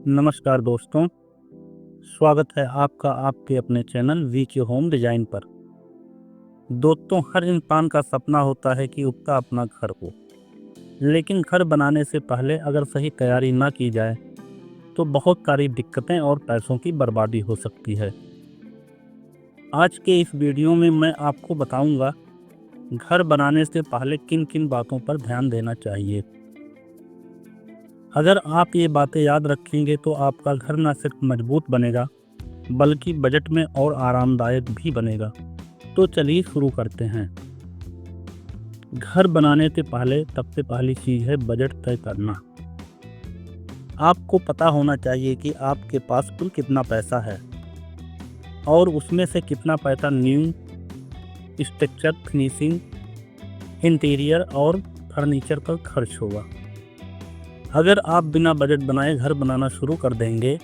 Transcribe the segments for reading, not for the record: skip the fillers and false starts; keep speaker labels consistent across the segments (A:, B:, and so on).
A: नमस्कार दोस्तों, स्वागत है आपका आपके अपने चैनल वीके होम डिज़ाइन पर। दोस्तों, हर इंसान का सपना होता है कि उसका अपना घर हो, लेकिन घर बनाने से पहले अगर सही तैयारी ना की जाए तो बहुत सारी दिक्कतें और पैसों की बर्बादी हो सकती है। आज के इस वीडियो में मैं आपको बताऊंगा घर बनाने से पहले किन किन बातों पर ध्यान देना चाहिए। अगर आप ये बातें याद रखेंगे तो आपका घर न सिर्फ मजबूत बनेगा बल्कि बजट में और आरामदायक भी बनेगा। तो चलिए शुरू करते हैं। घर बनाने से पहले सबसे पहली चीज़ है बजट तय करना। आपको पता होना चाहिए कि आपके पास कुल कितना पैसा है और उसमें से कितना पैसा न्यू स्ट्रक्चर, फिनिशिंग, इंटीरियर और फर्नीचर पर खर्च होगा। अगर आप बिना बजट बनाए घर बनाना शुरू कर देंगे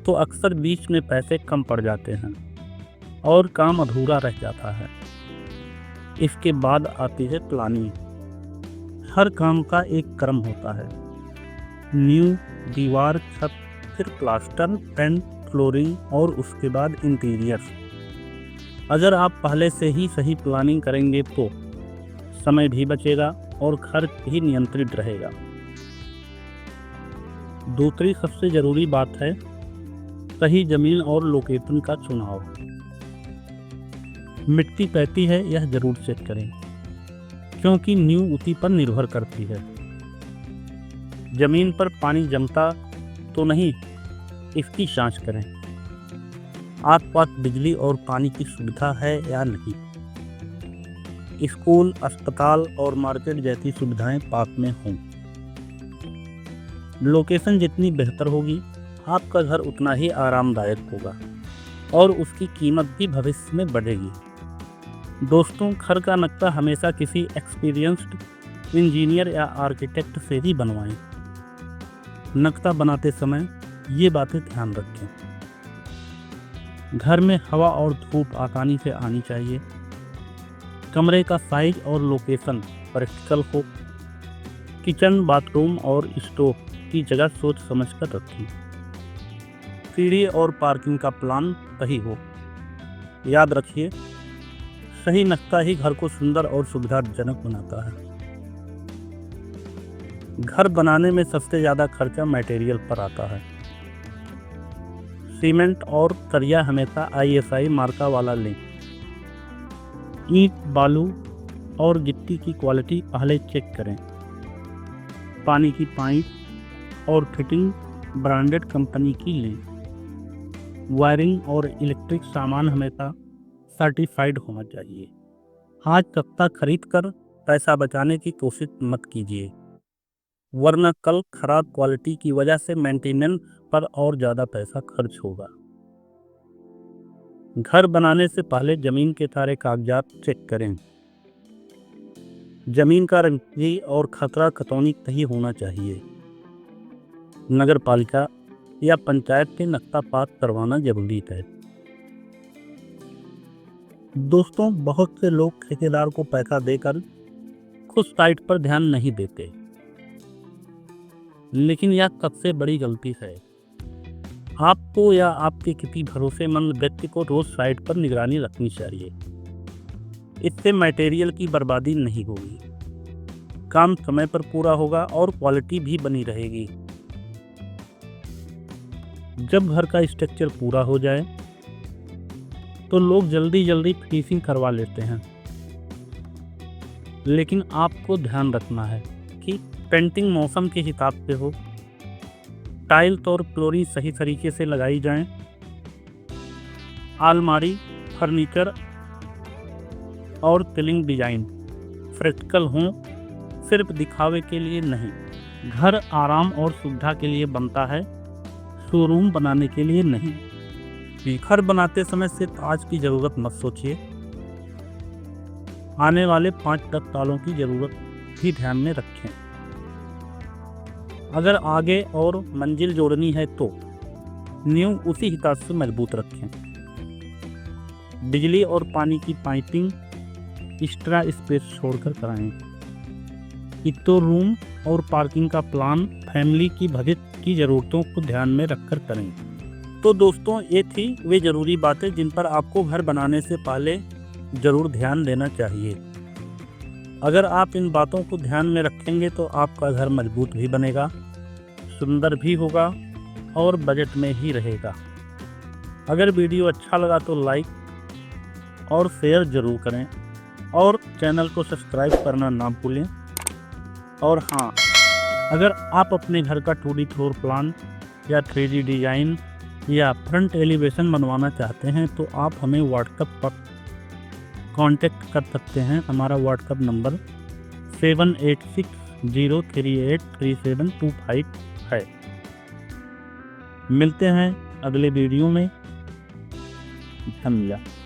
A: तो अक्सर बीच में पैसे कम पड़ जाते हैं और काम अधूरा रह जाता है। इसके बाद आती है प्लानिंग। हर काम का एक क्रम होता है। न्यू, दीवार, छत, फिर प्लास्टर, पेंट, फ्लोरिंग और उसके बाद इंटीरियर। अगर आप पहले से ही सही प्लानिंग करेंगे तो समय भी बचेगा और खर्च भी नियंत्रित रहेगा। दूसरी सबसे ज़रूरी बात है सही ज़मीन और लोकेशन का चुनाव। मिट्टी कैसी है यह ज़रूर चेक करें, क्योंकि न्यू उसी पर निर्भर करती है। ज़मीन पर पानी जमता तो नहीं, इसकी जांच करें। आसपास बिजली और पानी की सुविधा है या नहीं। स्कूल, अस्पताल और मार्केट जैसी सुविधाएं पास में हों। लोकेशन जितनी बेहतर होगी आपका घर उतना ही आरामदायक होगा और उसकी कीमत भी भविष्य में बढ़ेगी। दोस्तों, घर का नक्शा हमेशा किसी एक्सपीरियंस्ड इंजीनियर या आर्किटेक्ट से ही बनवाएं। नक्शा बनाते समय ये बातें ध्यान रखें। घर में हवा और धूप आसानी से आनी चाहिए। कमरे का साइज और लोकेशन प्रैक्टिकल हो। किचन, बाथरूम और स्टोव की जगह सोच समझकर रखें। सीढ़ी और पार्किंग का प्लान सही हो। याद रखिए, सही नक्शा ही घर को सुंदर और सुविधाजनक बनाता है। घर बनाने में सबसे ज़्यादा खर्चा मटेरियल पर आता है। सीमेंट और सरिया हमेशा ISI मार्का वाला लें। ईंट, बालू और गिट्टी की क्वालिटी पहले चेक करें। पानी की पाइप और फिटिंग ब्रांडेड कंपनी की लें। वायरिंग और इलेक्ट्रिक सामान हमेशा सर्टिफाइड होना चाहिए। आज सस्ता खरीद कर पैसा बचाने की कोशिश मत कीजिए, वरना कल खराब क्वालिटी की वजह से मेंटेनेंस पर और ज़्यादा पैसा खर्च होगा। घर बनाने से पहले ज़मीन के सारे कागजात चेक करें। ज़मीन का रजिस्ट्री और खतरा खतौनी सही होना चाहिए। नगर पालिका या पंचायत से नक्शा पास करवाना जरूरी है। दोस्तों, बहुत से लोग ठेकेदार को पैसा देकर खुद साइट पर ध्यान नहीं देते, लेकिन यह सबसे बड़ी गलती है। आपको या आपके किसी भरोसेमंद व्यक्ति को रोज साइट पर निगरानी रखनी चाहिए। इससे मटेरियल की बर्बादी नहीं होगी, काम समय पर पूरा होगा और क्वालिटी भी बनी रहेगी। जब घर का स्ट्रक्चर पूरा हो जाए तो लोग जल्दी जल्दी फिनिशिंग करवा लेते हैं, लेकिन आपको ध्यान रखना है कि पेंटिंग मौसम के हिसाब से हो। टाइल्स और फ्लोरिंग सही तरीके से लगाई जाएं। अलमारी, फर्नीचर और सीलिंग डिजाइन प्रैक्टिकल हों, सिर्फ दिखावे के लिए नहीं। घर आराम और सुविधा के लिए बनता है, शोरूम बनाने के लिए नहीं। घर बनाते समय सिर्फ आज की ज़रूरत मत सोचिए, आने वाले 5-10 सालों की ज़रूरत भी ध्यान में रखें। अगर आगे और मंजिल जोड़नी है तो नींव उसी हिसाब से मजबूत रखें। बिजली और पानी की पाइपिंग एक्स्ट्रा स्पेस छोड़कर कराएं। स्टोर रूम और पार्किंग का प्लान फैमिली की बजट की ज़रूरतों को ध्यान में रखकर करें। तो दोस्तों, ये थी वे ज़रूरी बातें जिन पर आपको घर बनाने से पहले ज़रूर ध्यान देना चाहिए। अगर आप इन बातों को ध्यान में रखेंगे तो आपका घर मजबूत भी बनेगा, सुंदर भी होगा और बजट में ही रहेगा। अगर वीडियो अच्छा लगा तो लाइक और शेयर ज़रूर करें और चैनल को सब्सक्राइब करना ना भूलें। और हाँ, अगर आप अपने घर का 2D फ्लोर प्लान या 3D डिज़ाइन या फ्रंट एलिवेशन बनवाना चाहते हैं तो आप हमें व्हाट्सएप पर कांटेक्ट कर सकते हैं। हमारा व्हाट्सएप नंबर 7860383725 है। मिलते हैं अगले वीडियो में। धन्यवाद।